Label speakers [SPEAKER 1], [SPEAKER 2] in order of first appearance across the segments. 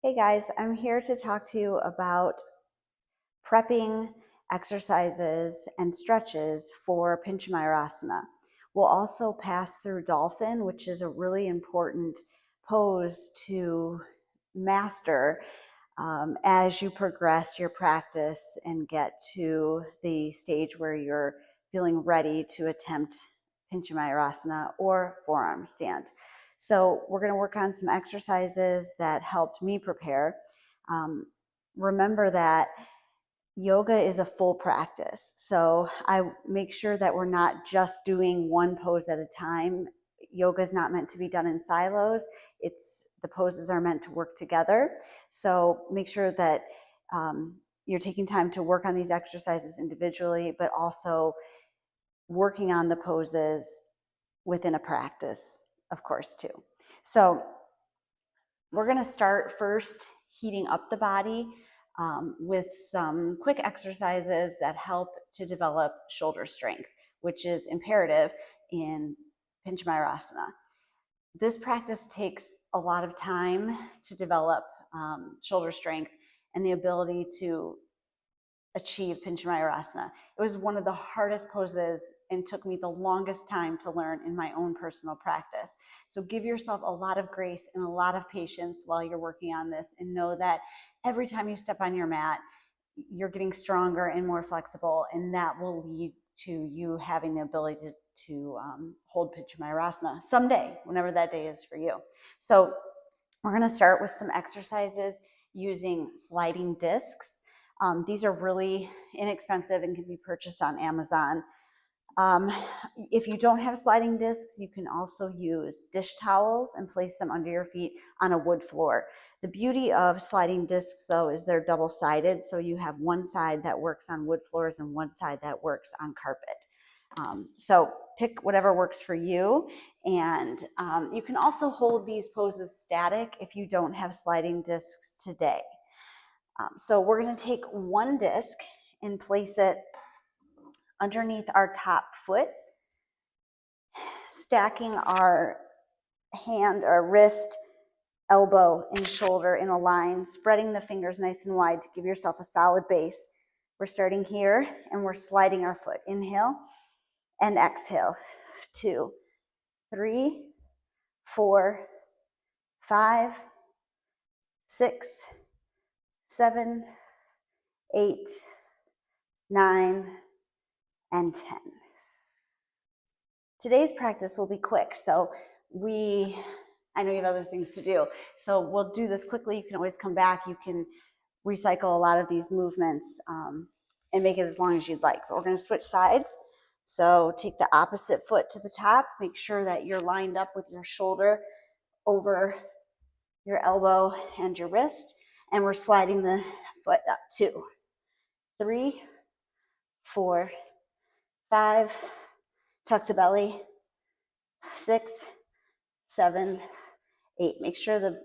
[SPEAKER 1] Hey guys, I'm here to talk to you about prepping exercises and stretches for Pinchamayurasana. We'll also pass through Dolphin, which is a really important pose to master as you progress your practice and get to the stage where you're feeling ready to attempt Pinchamayurasana or forearm stand. So we're going to work on some exercises that helped me prepare. Remember that yoga is a full practice. So I make sure that we're not just doing one pose at a time. Yoga is not meant to be done in silos. The poses are meant to work together. So make sure that you're taking time to work on these exercises individually, but also working on the poses within a practice, of course, too. So we're going to start first heating up the body with some quick exercises that help to develop shoulder strength, which is imperative in Pinchamayurasana. This practice takes a lot of time to develop shoulder strength and the ability to achieve Pinchamayurasana. It was one of the hardest poses and took me the longest time to learn in my own personal practice. So give yourself a lot of grace and a lot of patience while you're working on this, and know that every time you step on your mat, you're getting stronger and more flexible, and that will lead to you having the ability to hold Pinchamayurasana someday, whenever that day is for you. So we're going to start with some exercises using sliding discs. These are really inexpensive and can be purchased on Amazon. If you don't have sliding discs, you can also use dish towels and place them under your feet on a wood floor. The beauty of sliding discs, though, is they're double-sided, so you have one side that works on wood floors and one side that works on carpet. So pick whatever works for you, and you can also hold these poses static if you don't have sliding discs today. So we're going to take one disc and place it underneath our top foot, stacking our hand or wrist, elbow, and shoulder in a line, spreading the fingers nice and wide to give yourself a solid base. We're starting here and we're sliding our foot. Inhale and exhale. 2, 3, 4, 5, 6, 7, 8, 9, and 10. Today's practice will be quick, so I know you have other things to do, so we'll do this quickly. You can always come back. You can recycle a lot of these movements and make it as long as you'd like. But we're going to switch sides. So take the opposite foot to the top. Make sure that you're lined up with your shoulder over your elbow and your wrist, and we're sliding the foot up. 2, 3, 4, 5, tuck the belly, 6, 7, 8. Make sure the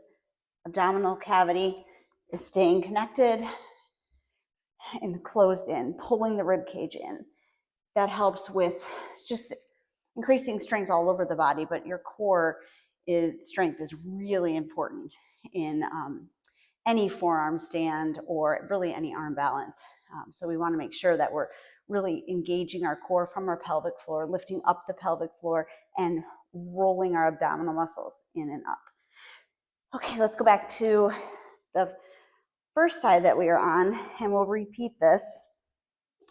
[SPEAKER 1] abdominal cavity is staying connected and closed in, pulling the rib cage in. That helps with just increasing strength all over the body, but your core strength is really important in any forearm stand or really any arm balance. So we want to make sure that we're really engaging our core from our pelvic floor, lifting up the pelvic floor and rolling our abdominal muscles in and up. Okay, let's go back to the first side that we are on, and we'll repeat this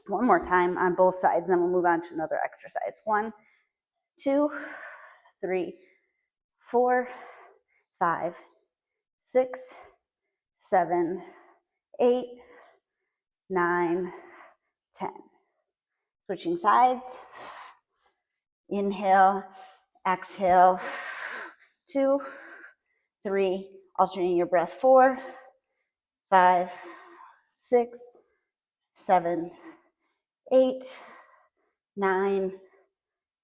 [SPEAKER 1] one more time on both sides, and then we'll move on to another exercise. 1, 2, 3, 4, 5, 6, 7, 8, 9, 10. Switching sides. Inhale, exhale. 2, 3, alternating your breath. 4, 5, 6, 7, 8, 9,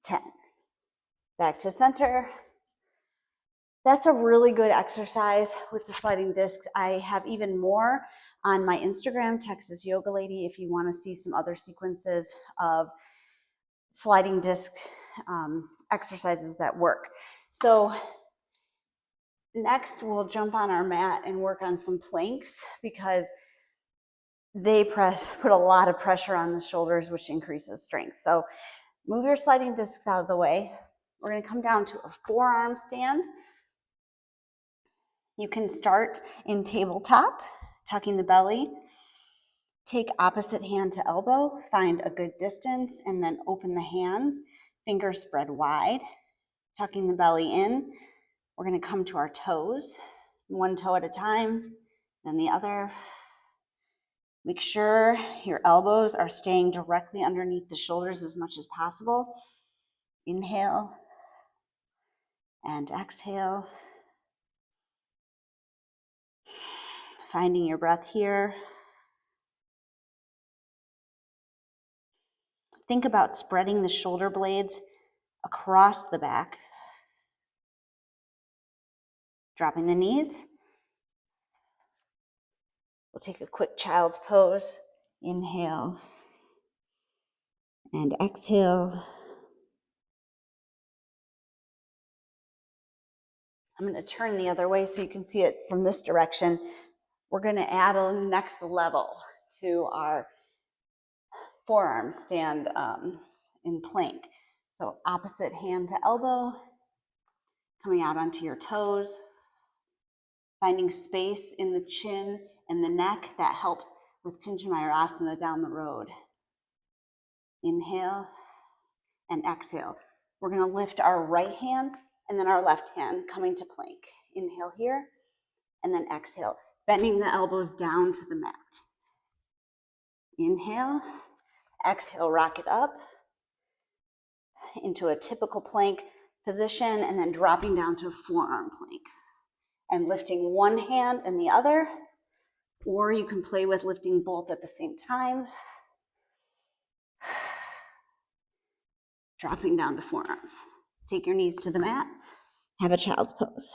[SPEAKER 1] 10. Back to center. That's a really good exercise with the sliding discs. I have even more on my Instagram, Texas Yoga Lady, if you want to see some other sequences of sliding disc exercises that work. So Next, we'll jump on our mat and work on some planks because they put a lot of pressure on the shoulders, which increases strength. So move your sliding discs out of the way. We're going to come down to a forearm stand. You can start in tabletop, tucking the belly. Take opposite hand to elbow, find a good distance, and then open the hands. Fingers spread wide, tucking the belly in. We're going to come to our toes, one toe at a time, then the other. Make sure your elbows are staying directly underneath the shoulders as much as possible. Inhale and exhale. Finding your breath here. Think about spreading the shoulder blades across the back. Dropping the knees. We'll take a quick child's pose. Inhale and exhale. I'm going to turn the other way so you can see it from this direction. We're going to add a next level to our forearm stand in plank. So opposite hand to elbow, coming out onto your toes, finding space in the chin and the neck that helps with Pincha Mayurasana down the road. Inhale and exhale. We're going to lift our right hand and then our left hand coming to plank. Inhale here and then exhale, bending the elbows down to the mat. Inhale, exhale, rock it up into a typical plank position and then dropping down to a forearm plank and lifting one hand and the other, or you can play with lifting both at the same time. Dropping down to forearms. Take your knees to the mat, have a child's pose.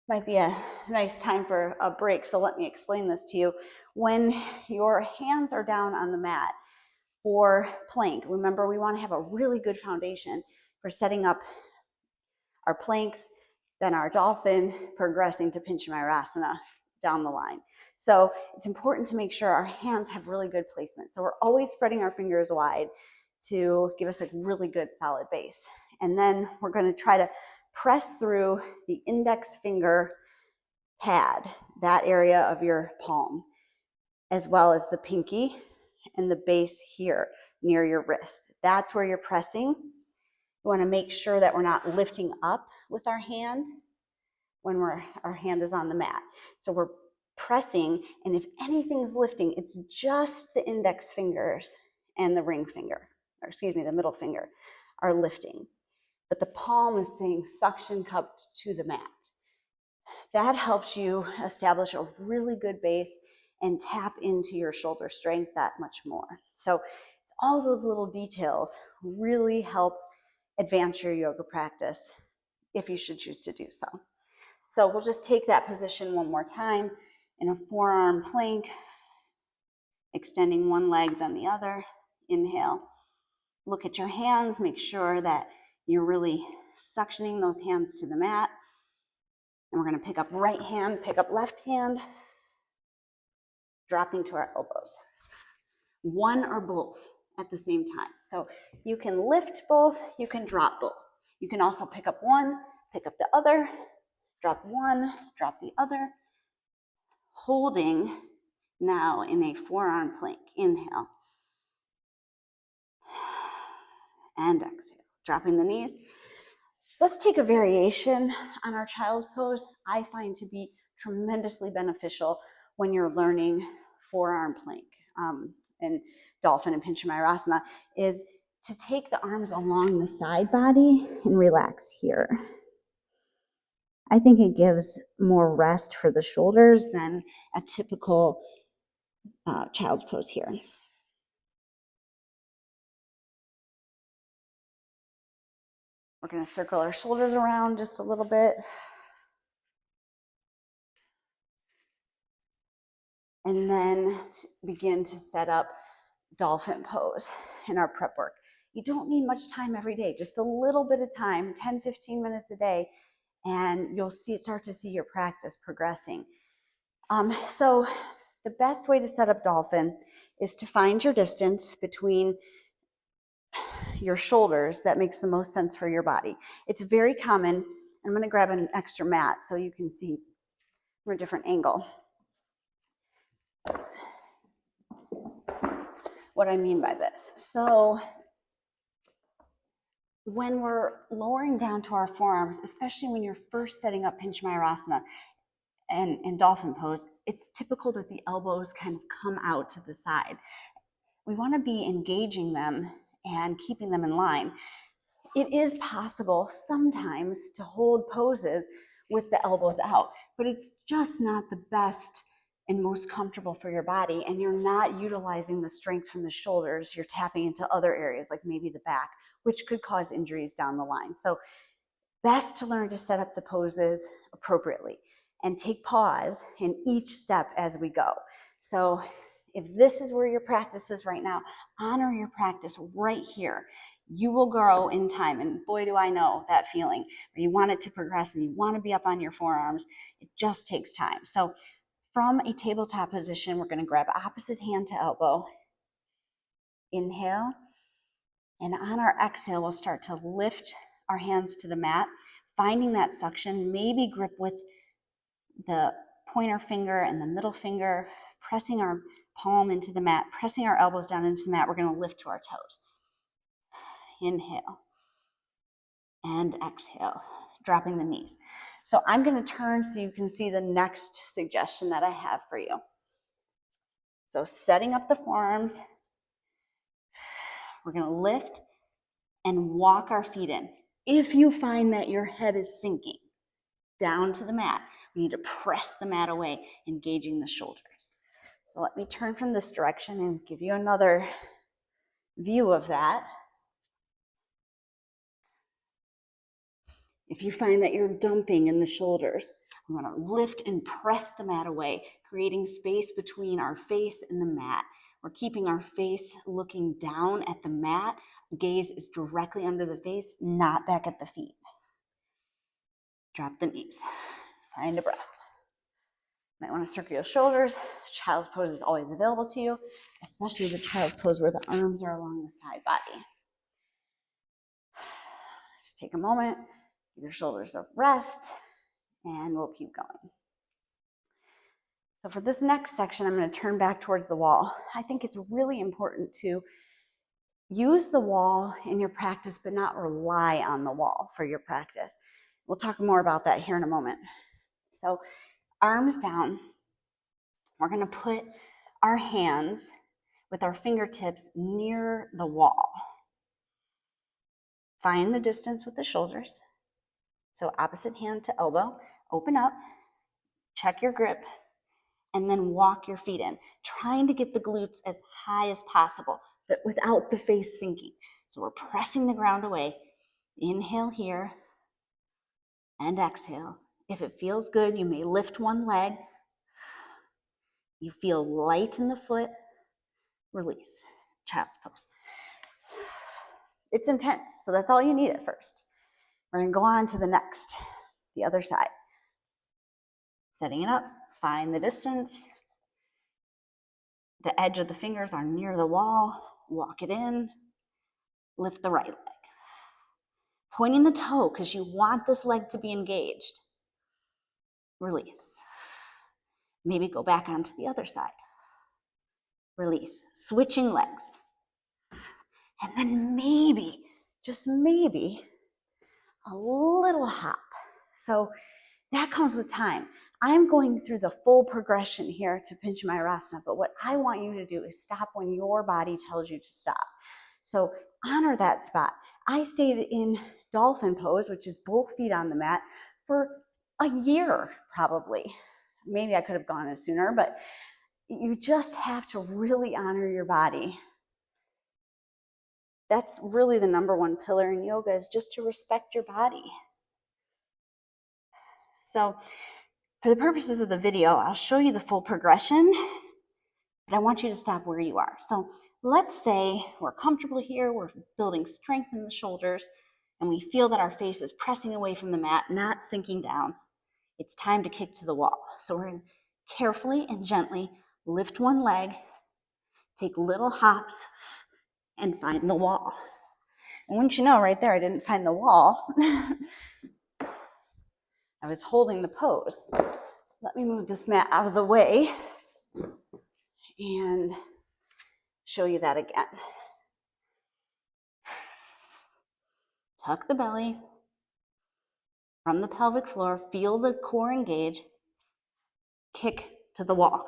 [SPEAKER 1] Might be a nice time for a break, so let me explain this to you. When your hands are down on the mat for plank, remember we want to have a really good foundation for setting up our planks, then our dolphin, progressing to Pincha Mayurasana down the line. So it's important to make sure our hands have really good placement. So we're always spreading our fingers wide to give us a really good solid base. And then we're going to try to press through the index finger pad, that area of your palm, as well as the pinky and the base here near your wrist. That's where you're pressing. You want to make sure that we're not lifting up with our hand when our hand is on the mat. So we're pressing, and if anything's lifting, it's just the index fingers and the ring finger, or excuse me, the middle finger are lifting. But the palm is staying suction cupped to the mat. That helps you establish a really good base and tap into your shoulder strength that much more. So all those little details really help advance your yoga practice if you should choose to do so. So we'll just take that position one more time in a forearm plank, extending one leg then the other. Inhale. Look at your hands, make sure that you're really suctioning those hands to the mat. And we're going to pick up right hand, pick up left hand, dropping to our elbows. One or both at the same time. So you can lift both, you can drop both. You can also pick up one, pick up the other, drop one, drop the other. Holding now in a forearm plank. Inhale. And exhale. Dropping the knees. Let's take a variation on our child's pose. I find to be tremendously beneficial when you're learning forearm plank and dolphin and Pincha Mayurasana is to take the arms along the side body and relax here. I think it gives more rest for the shoulders than a typical child's pose here. We're going to circle our shoulders around just a little bit. And then begin to set up dolphin pose in our prep work. You don't need much time every day, just a little bit of time, 10, 15 minutes a day, and you'll start to see your practice progressing. So the best way to set up dolphin is to find your distance between your shoulders that makes the most sense for your body. It's very common. I'm going to grab an extra mat so you can see from a different angle what I mean by this. So when we're lowering down to our forearms, especially when you're first setting up Pinchamayurasana and dolphin pose, it's typical that the elbows kind of come out to the side. We want to be engaging them and keeping them in line. It is possible sometimes to hold poses with the elbows out, but it's just not the best and most comfortable for your body, and you're not utilizing the strength from the shoulders. You're tapping into other areas like maybe the back, which could cause injuries down the line. So best to learn to set up the poses appropriately and take pause in each step as we go. So if this is where your practice is right now, honor your practice right here. You will grow in time, and boy do I know that feeling where you want it to progress and you want to be up on your forearms. It just takes time. So from a tabletop position, we're going to grab opposite hand to elbow. Inhale, and on our exhale, we'll start to lift our hands to the mat, finding that suction, maybe grip with the pointer finger and the middle finger, pressing our palm into the mat, pressing our elbows down into the mat. We're going to lift to our toes. Inhale and exhale, dropping the knees. So I'm going to turn so you can see the next suggestion that I have for you. So setting up the forearms, we're going to lift and walk our feet in. If you find that your head is sinking down to the mat, we need to press the mat away, engaging the shoulders. So let me turn from this direction and give you another view of that. If you find that you're dumping in the shoulders, I'm going to lift and press the mat away, creating space between our face and the mat. We're keeping our face looking down at the mat. Gaze is directly under the face, not back at the feet. Drop the knees. Find a breath. Might want to circle your shoulders. Child's pose is always available to you, especially the child's pose where the arms are along the side body. Just take a moment, give your shoulders a rest, and we'll keep going. So for this next section, I'm going to turn back towards the wall. I think it's really important to use the wall in your practice, but not rely on the wall for your practice. We'll talk more about that here in a moment. So arms down. We're going to put our hands with our fingertips near the wall. Find the distance with the shoulders. So opposite hand to elbow. Open up. Check your grip. And then walk your feet in, trying to get the glutes as high as possible, but without the face sinking. So we're pressing the ground away. Inhale here and exhale. If it feels good, you may lift one leg. You feel light in the foot, release. Child's pose. It's intense, so that's all you need at first. We're going to go on to the next, the other side. Setting it up, find the distance. The edge of the fingers are near the wall. Walk it in. Lift the right leg. Pointing the toe because you want this leg to be engaged. Release. Maybe go back onto the other side. Release. Switching legs. And then maybe, just maybe, a little hop. So that comes with time. I'm going through the full progression here to Pinchamayurasana, but what I want you to do is stop when your body tells you to stop. So honor that spot. I stayed in dolphin pose, which is both feet on the mat, for a year probably. Maybe I could have gone sooner, but you just have to really honor your body. That's really the number one pillar in yoga, is just to respect your body. So for the purposes of the video, I'll show you the full progression, but I want you to stop where you are. So let's say we're comfortable here, we're building strength in the shoulders, and we feel that our face is pressing away from the mat, not sinking down. It's time to kick to the wall. So we're going to carefully and gently lift one leg, take little hops, and find the wall. And wouldn't you know, right there, I didn't find the wall. I was holding the pose. Let me move this mat out of the way and show you that again. Tuck the belly from the pelvic floor, feel the core engage, kick to the wall.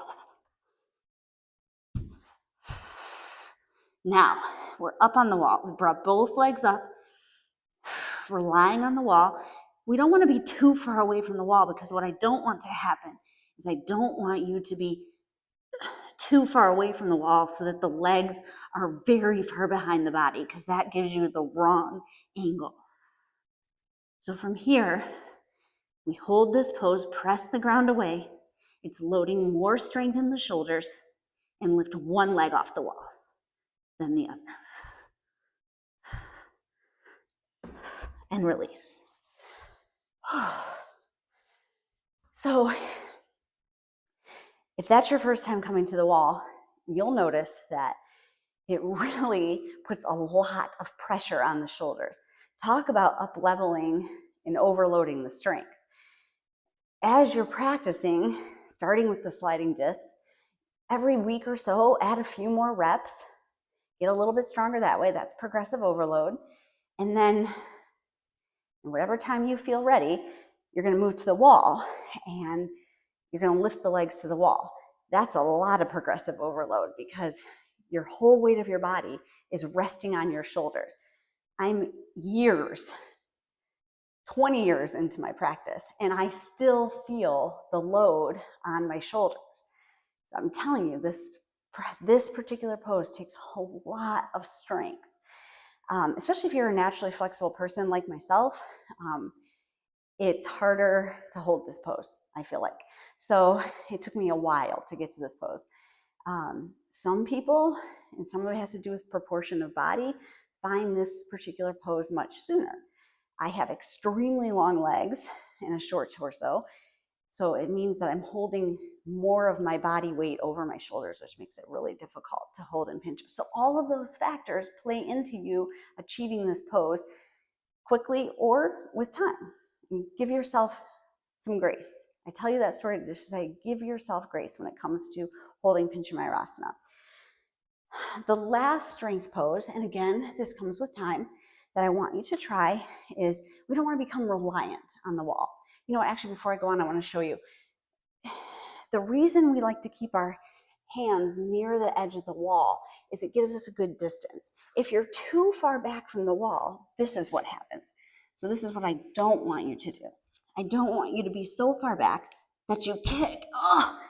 [SPEAKER 1] Now, we're up on the wall. We brought both legs up. We're lying on the wall. We don't want to be too far away from the wall, because what I don't want to happen is I don't want you to be too far away from the wall so that the legs are very far behind the body, because that gives you the wrong angle. So from here, we hold this pose, press the ground away. It's loading more strength in the shoulders, and lift one leg off the wall, then the other. And release. So if that's your first time coming to the wall, you'll notice that it really puts a lot of pressure on the shoulders. Talk about up-leveling and overloading the strength. As you're practicing, starting with the sliding discs, every week or so, add a few more reps, get a little bit stronger that way. That's progressive overload. And then whatever time you feel ready, you're going to move to the wall and you're going to lift the legs to the wall. That's a lot of progressive overload, because your whole weight of your body is resting on your shoulders. I'm 20 years into my practice, and I still feel the load on my shoulders. So I'm telling you, this particular pose takes a lot of strength, especially if you're a naturally flexible person like myself. It's harder to hold this pose, I feel like. So it took me a while to get to this pose. Some people, and some of it has to do with proportion of body, find this particular pose much sooner. I have extremely long legs and a short torso, so it means that I'm holding more of my body weight over my shoulders, which makes it really difficult to hold and pinch. So all of those factors play into you achieving this pose quickly or with time. And give yourself some grace. I tell you that story to just say, give yourself grace when it comes to holding Pinchamayurasana. The last strength pose, and again, this comes with time, that I want you to try is, we don't want to become reliant on the wall. You know what, actually, before I go on, I want to show you. The reason we like to keep our hands near the edge of the wall is it gives us a good distance. If you're too far back from the wall, this is what happens. So this is what I don't want you to do. I don't want you to be so far back that you kick,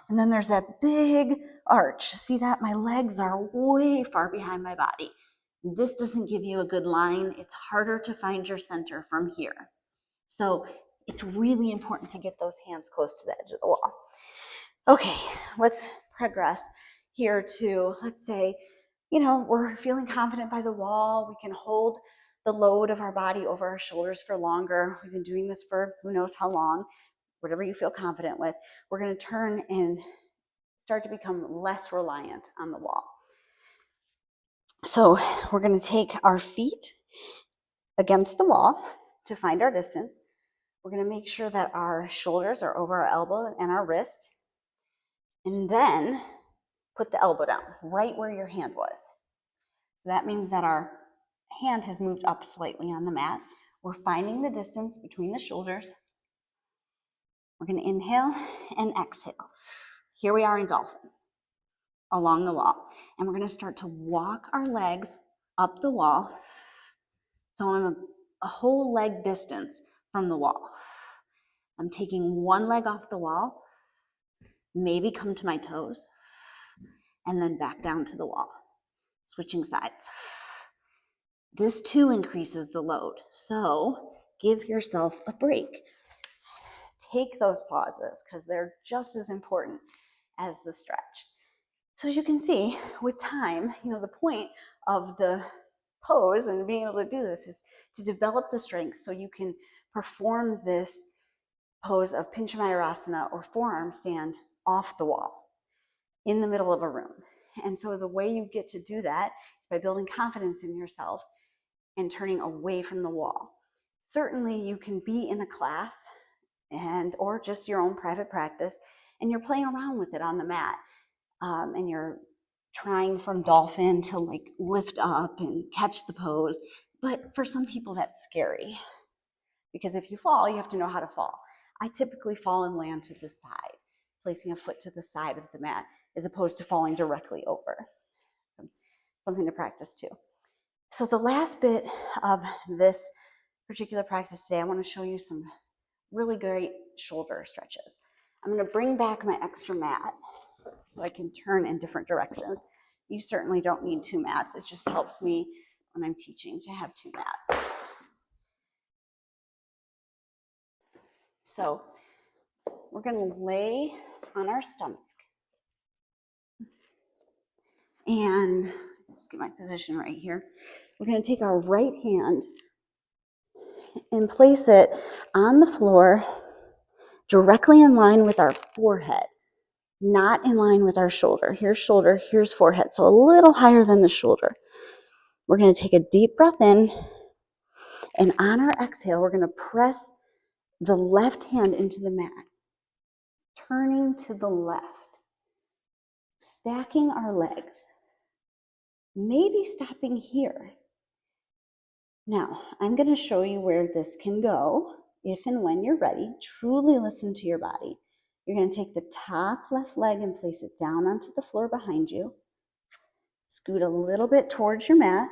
[SPEAKER 1] and then there's that big arch. See that? My legs are way far behind my body. This doesn't give you a good line. It's harder to find your center from here. So it's really important to get those hands close to the edge of the wall. Okay, let's progress here to, let's say, we're feeling confident by the wall. We can hold the load of our body over our shoulders for longer. We've been doing this for who knows how long, whatever you feel confident with. We're going to turn and start to become less reliant on the wall. So we're going to take our feet against the wall to find our distance. We're going to make sure that our shoulders are over our elbow and our wrist. And then put the elbow down right where your hand was. So that means that our hand has moved up slightly on the mat. We're finding the distance between the shoulders. We're going to inhale and exhale. Here we are in dolphin along the wall. And we're going to start to walk our legs up the wall. So I'm a whole leg distance from the wall. I'm taking one leg off the wall, maybe come to my toes, and then back down to the wall, switching sides. This too increases the load, so give yourself a break. Take those pauses because they're just as important as the stretch. So as you can see, with time, the point of the pose and being able to do this is to develop the strength so you can perform this pose of Pinchamayurasana or forearm stand off the wall in the middle of a room. And so the way you get to do that is by building confidence in yourself and turning away from the wall. Certainly you can be in a class or just your own private practice, and you're playing around with it on the mat, and you're trying from dolphin to like lift up and catch the pose. But for some people that's scary, because if you fall, you have to know how to fall. I typically fall and land to the side, placing a foot to the side of the mat, as opposed to falling directly over. So, something to practice too. So the last bit of this particular practice today, I want to show you some really great shoulder stretches. I'm going to bring back my extra mat so I can turn in different directions. You certainly don't need 2 mats. It just helps me when I'm teaching to have 2 mats. So we're going to lay on our stomach. And just get my position right here. We're going to take our right hand and place it on the floor directly in line with our forehead, not in line with our shoulder. Here's forehead, so a little higher than the shoulder. We're going to take a deep breath in, and on our exhale, we're going to press the left hand into the mat, turning to the left, stacking our legs, maybe stopping here. Now, I'm going to show you where this can go if and when you're ready. Truly listen to your body. You're going to take the top left leg and place it down onto the floor behind you. Scoot a little bit towards your mat.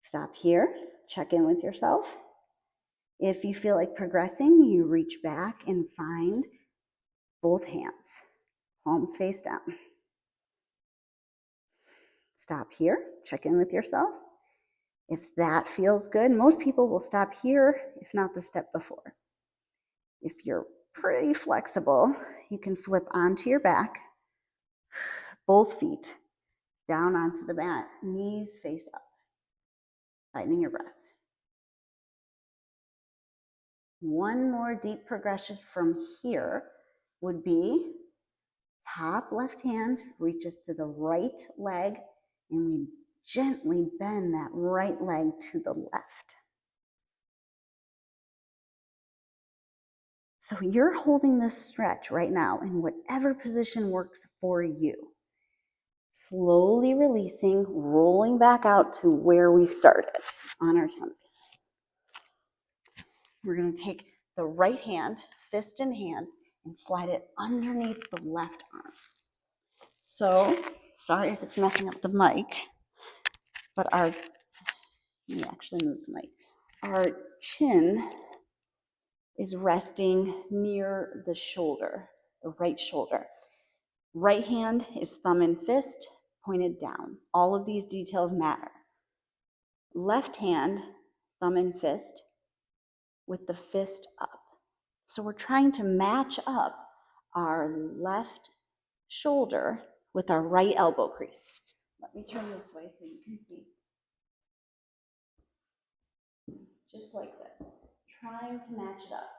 [SPEAKER 1] Stop here. Check in with yourself. If you feel like progressing, you reach back and find both hands, palms face down. Stop here. Check in with yourself. If that feels good, most people will stop here, if not the step before. If you're pretty flexible, you can flip onto your back, both feet down onto the mat, knees face up, tightening your breath. One more deep progression from here would be top left hand reaches to the right leg, and we gently bend that right leg to the left. So you're holding this stretch right now in whatever position works for you. Slowly releasing, rolling back out to where we started on our tummies. We're going to take the right hand, fist in hand, and slide it underneath the left arm. So, sorry if it's messing up the mic, but let me actually move the mic. Our chin is resting near the shoulder, the right shoulder. Right hand is thumb and fist pointed down. All of these details matter. Left hand, thumb and fist, with the fist up. So we're trying to match up our left shoulder with our right elbow crease. Let me turn this way so you can see. Just like that. Trying to match it up.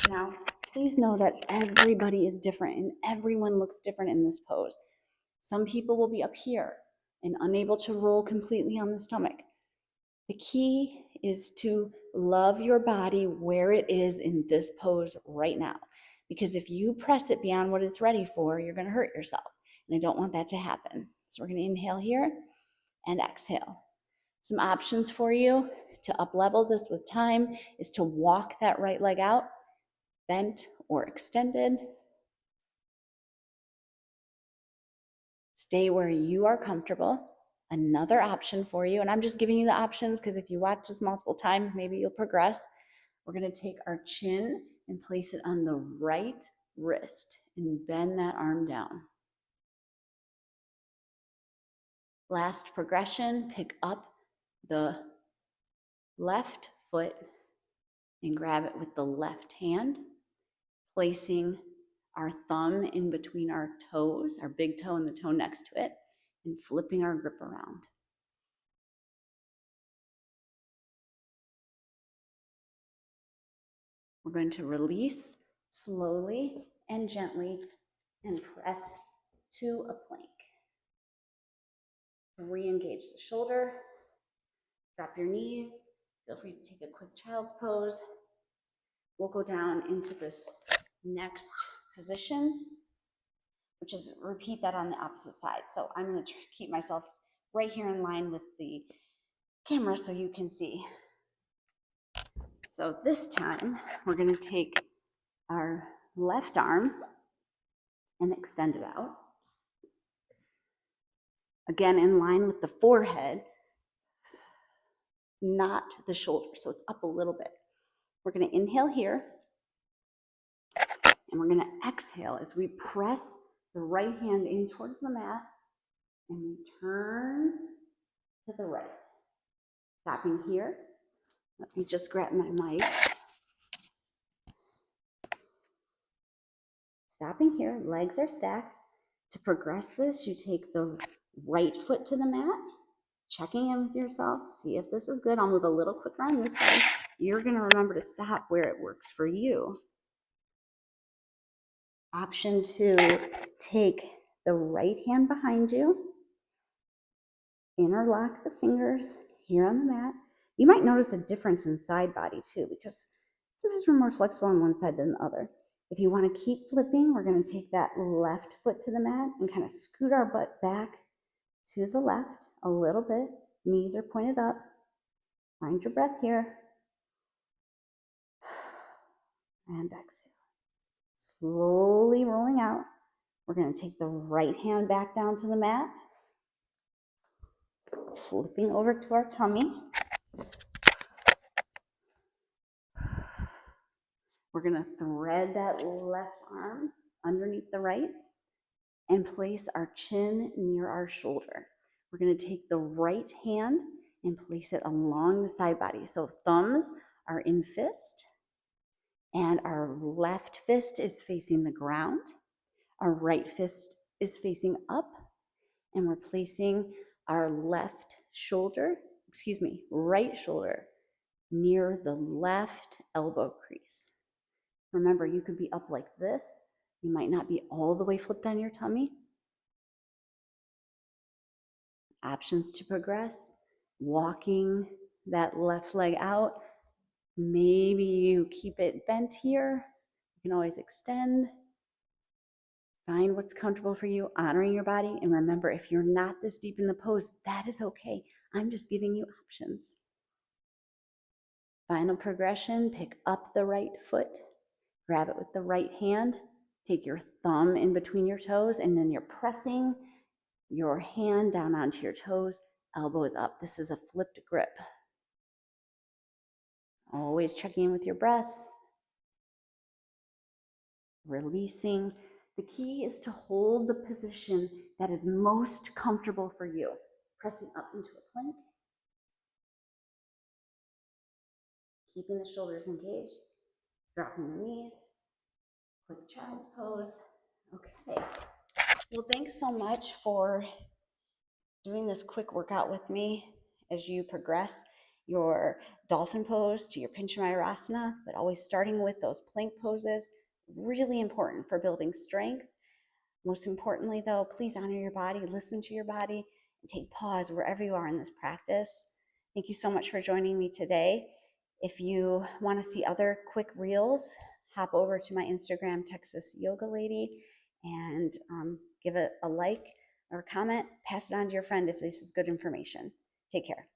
[SPEAKER 1] Now, please know that everybody is different and everyone looks different in this pose. Some people will be up here and unable to roll completely on the stomach. The key is to love your body where it is in this pose right now. Because if you press it beyond what it's ready for, you're going to hurt yourself. And I don't want that to happen. So we're going to inhale here and exhale. Some options for you to up level this with time is to walk that right leg out, bent or extended. Stay where you are comfortable. Another option for you, and I'm just giving you the options because if you watch this multiple times, maybe you'll progress. We're going to take our chin and place it on the right wrist and bend that arm down. Last progression, pick up the left foot and grab it with the left hand, placing our thumb in between our toes, our big toe and the toe next to it, and flipping our grip around. We're going to release slowly and gently and press to a plank. Re-engage the shoulder, drop your knees, feel free to take a quick child's pose. We'll go down into this next position, which is repeat that on the opposite side. So I'm going to keep myself right here in line with the camera so you can see. So this time we're going to take our left arm and extend it out. Again, in line with the forehead, not the shoulder, so it's up a little bit. We're going to inhale here, and we're going to exhale as we press the right hand in towards the mat, and we turn to the right. Stopping here. Let me just grab my mic. Stopping here, legs are stacked. To progress this, you take the right foot to the mat, checking in with yourself, see if this is good. I'll move a little quicker on this side. You're going to remember to stop where it works for you. Option 2, take the right hand behind you, interlock the fingers here on the mat. You might notice a difference in side body too, because sometimes we're more flexible on one side than the other. If you want to keep flipping, we're going to take that left foot to the mat and kind of scoot our butt back to the left a little bit. Knees are pointed up. Find your breath here. And exhale. Slowly rolling out. We're going to take the right hand back down to the mat. Flipping over to our tummy. We're going to thread that left arm underneath the right and place our chin near our shoulder. We're going to take the right hand and place it along the side body. So thumbs are in fist, and our left fist is facing the ground. Our right fist is facing up, and we're placing our right shoulder near the left elbow crease. Remember, you could be up like this. You might not be all the way flipped on your tummy. Options to progress: walking that left leg out. Maybe you keep it bent here. You can always extend. Find what's comfortable for you, honoring your body. And remember, if you're not this deep in the pose, that is okay. I'm just giving you options. Final progression: pick up the right foot, grab it with the right hand, take your thumb in between your toes, and then you're pressing your hand down onto your toes, elbows up. This is a flipped grip. Always checking in with your breath. Releasing. The key is to hold the position that is most comfortable for you. Pressing up into a plank. Keeping the shoulders engaged. Dropping the knees. Quick child's pose. Okay. Well, thanks so much for doing this quick workout with me as you progress your dolphin pose to your Pincha Mayurasana, but always starting with those plank poses. Really important for building strength. Most importantly, though, please honor your body, listen to your body, and take pause wherever you are in this practice. Thank you so much for joining me today. If you want to see other quick reels, hop over to my Instagram, Texas Yoga Lady, and give it a like or a comment. Pass it on to your friend if this is good information. Take care.